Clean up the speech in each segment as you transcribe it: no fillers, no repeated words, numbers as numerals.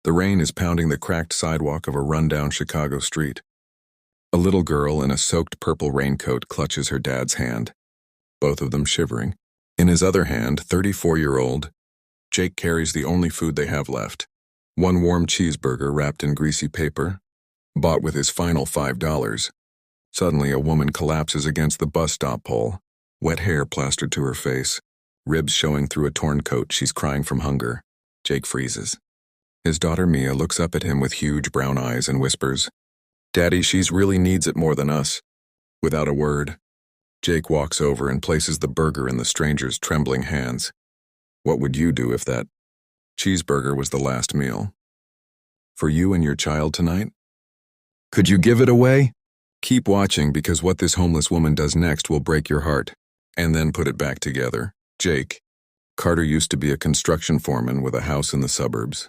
The rain is pounding the cracked sidewalk of a rundown Chicago street. A little girl in a soaked purple raincoat clutches her dad's hand, both of them shivering. In his other hand, 34-year-old Jake carries the only food they have left. One warm cheeseburger wrapped in greasy paper, bought with his final $5. Suddenly, a woman collapses against the bus stop pole, wet hair plastered to her face, ribs showing through a torn coat. She's crying from hunger. Jake freezes. His daughter Mia looks up at him with huge brown eyes and whispers, "Daddy, she's really needs it more than us." Without a word, Jake walks over and places the burger in the stranger's trembling hands. What would you do if that cheeseburger was the last meal? For you and your child tonight? Could you give it away? Keep watching, because what this homeless woman does next will break your heart, and then put it back together. Jake Carter used to be a construction foreman with a house in the suburbs,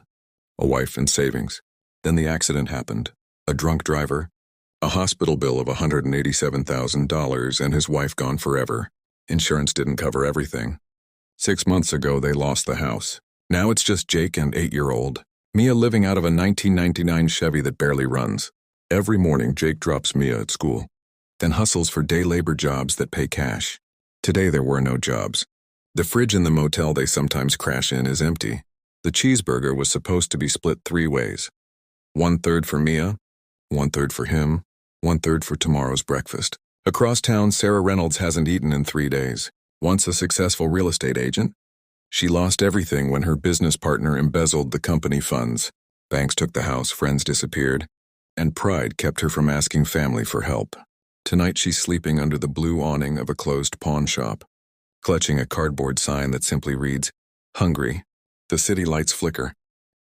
a wife and savings. Then the accident happened. A drunk driver, a hospital bill of $187,000, and his wife gone forever. Insurance didn't cover everything. 6 months ago, they lost the house. Now it's just Jake and 8-year-old Mia living out of a 1999 Chevy that barely runs. Every morning, Jake drops Mia at school, then hustles for day labor jobs that pay cash. Today, there were no jobs. The fridge in the motel they sometimes crash in is empty. The cheeseburger was supposed to be split 3 ways. 1/3 for Mia, 1/3 for him, 1/3 for tomorrow's breakfast. Across town, Sarah Reynolds hasn't eaten in 3 days. Once a successful real estate agent, she lost everything when her business partner embezzled the company funds. Banks took the house, friends disappeared, and pride kept her from asking family for help. Tonight she's sleeping under the blue awning of a closed pawn shop, clutching a cardboard sign that simply reads, "Hungry." The city lights flicker.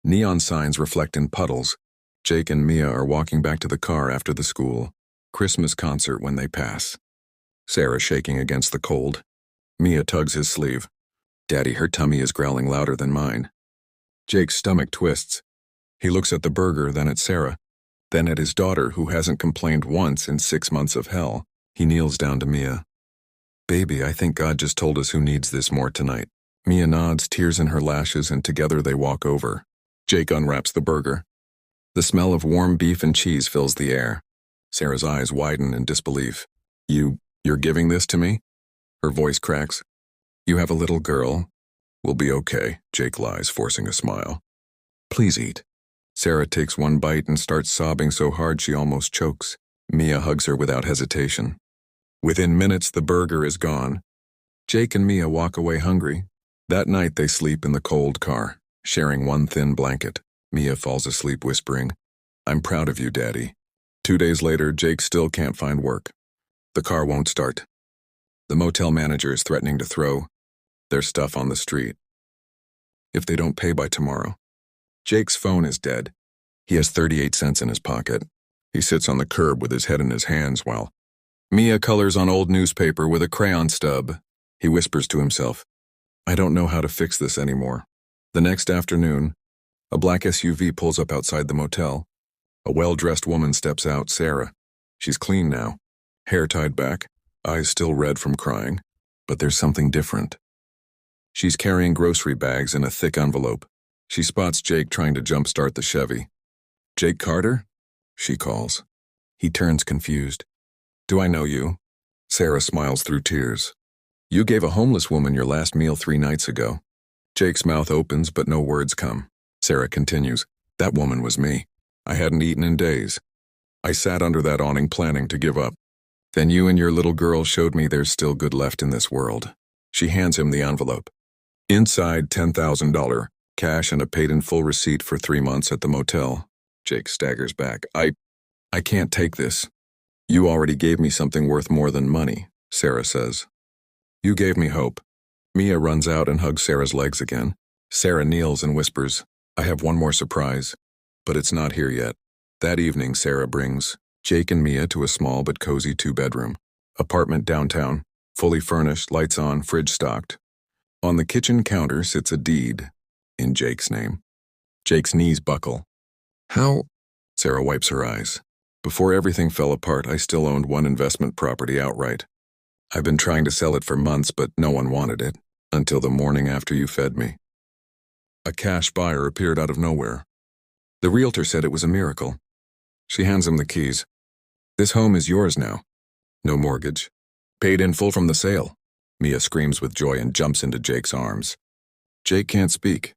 Neon signs reflect in puddles. Jake and Mia are walking back to the car after the school Christmas concert when they pass. Sarah shaking against the cold. Mia tugs his sleeve. "Daddy, her tummy is growling louder than mine." Jake's stomach twists. He looks at the burger, then at Sarah, then at his daughter, who hasn't complained once in 6 months of hell. He kneels down to Mia. "Baby, I think God just told us who needs this more tonight." Mia nods, tears in her lashes, and together they walk over. Jake unwraps the burger. The smell of warm beef and cheese fills the air. Sarah's eyes widen in disbelief. You're giving this to me?" Her voice cracks. "You have a little girl. We'll be okay," Jake lies, forcing a smile. "Please eat." Sarah takes one bite and starts sobbing so hard she almost chokes. Mia hugs her without hesitation. Within minutes, the burger is gone. Jake and Mia walk away hungry. That night, they sleep in the cold car, sharing one thin blanket. Mia falls asleep whispering, "I'm proud of you, Daddy." 2 days later, Jake still can't find work. The car won't start. The motel manager is threatening to throw their stuff on the street if they don't pay by tomorrow. Jake's phone is dead. He has 38 cents in his pocket. He sits on the curb with his head in his hands while Mia colors on old newspaper with a crayon stub. He whispers to himself, "I don't know how to fix this anymore." The next afternoon, a black SUV pulls up outside the motel. A well-dressed woman steps out, Sarah. She's clean now, hair tied back, eyes still red from crying, but there's something different. She's carrying grocery bags in a thick envelope. She spots Jake trying to jumpstart the Chevy. "Jake Carter?" she calls. He turns confused. "Do I know you?" Sarah smiles through tears. "You gave a homeless woman your last meal 3 nights ago." Jake's mouth opens, but no words come. Sarah continues, "That woman was me. I hadn't eaten in days. I sat under that awning planning to give up. Then you and your little girl showed me there's still good left in this world." She hands him the envelope. Inside, $10,000, cash and a paid-in-full receipt for 3 months at the motel. Jake staggers back. I can't take this." "You already gave me something worth more than money," Sarah says. "You gave me hope." Mia runs out and hugs Sarah's legs again. Sarah kneels and whispers, "I have one more surprise, but it's not here yet." That evening, Sarah brings Jake and Mia to a small but cozy 2-bedroom apartment downtown, fully furnished, lights on, fridge stocked. On the kitchen counter sits a deed in Jake's name. Jake's knees buckle. "How?" Sarah wipes her eyes. "Before everything fell apart, I still owned one investment property outright. I've been trying to sell it for months, but no one wanted it, until the morning after you fed me. A cash buyer appeared out of nowhere. The realtor said it was a miracle. She hands him the keys. This home is yours now. No mortgage. Paid in full from the sale. Mia screams with joy and jumps into Jake's arms. Jake can't speak.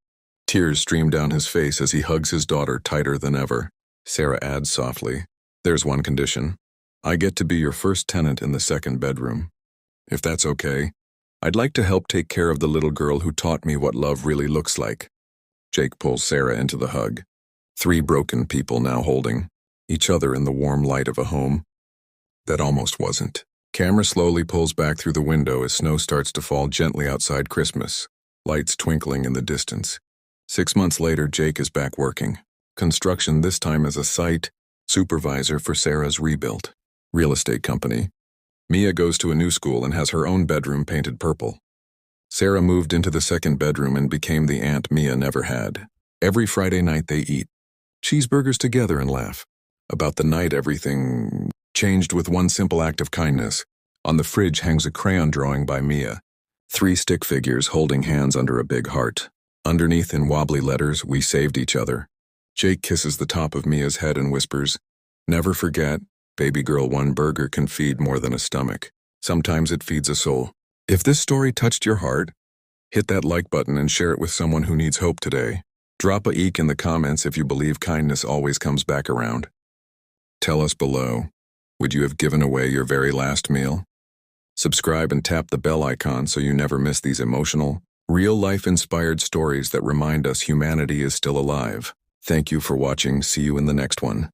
Tears stream down his face as he hugs his daughter tighter than ever. Sarah adds softly, "There's one condition. I get to be your first tenant in the second bedroom. If that's okay, I'd like to help take care of the little girl who taught me what love really looks like." Jake pulls Sarah into the hug. 3 broken people now holding each other in the warm light of a home that almost wasn't. Camera slowly pulls back through the window as snow starts to fall gently outside Christmas, lights twinkling in the distance. 6 months later, Jake is back working. Construction, this time as a site supervisor for Sarah's rebuilt real estate company. Mia goes to a new school and has her own bedroom painted purple. Sarah moved into the second bedroom and became the aunt Mia never had. Every Friday night they eat cheeseburgers together and laugh. About the night everything changed with one simple act of kindness. On the fridge hangs a crayon drawing by Mia. 3 stick figures holding hands under a big heart. Underneath in wobbly letters, "We saved each other." Jake kisses the top of Mia's head and whispers, "Never forget, baby girl, one burger can feed more than a stomach. Sometimes it feeds a soul." If this story touched your heart, hit that like button and share it with someone who needs hope today. Drop a eek in the comments if you believe kindness always comes back around. Tell us below, would you have given away your very last meal? Subscribe and tap the bell icon so you never miss these emotional, real-life inspired stories that remind us humanity is still alive. Thank you for watching. See you in the next one.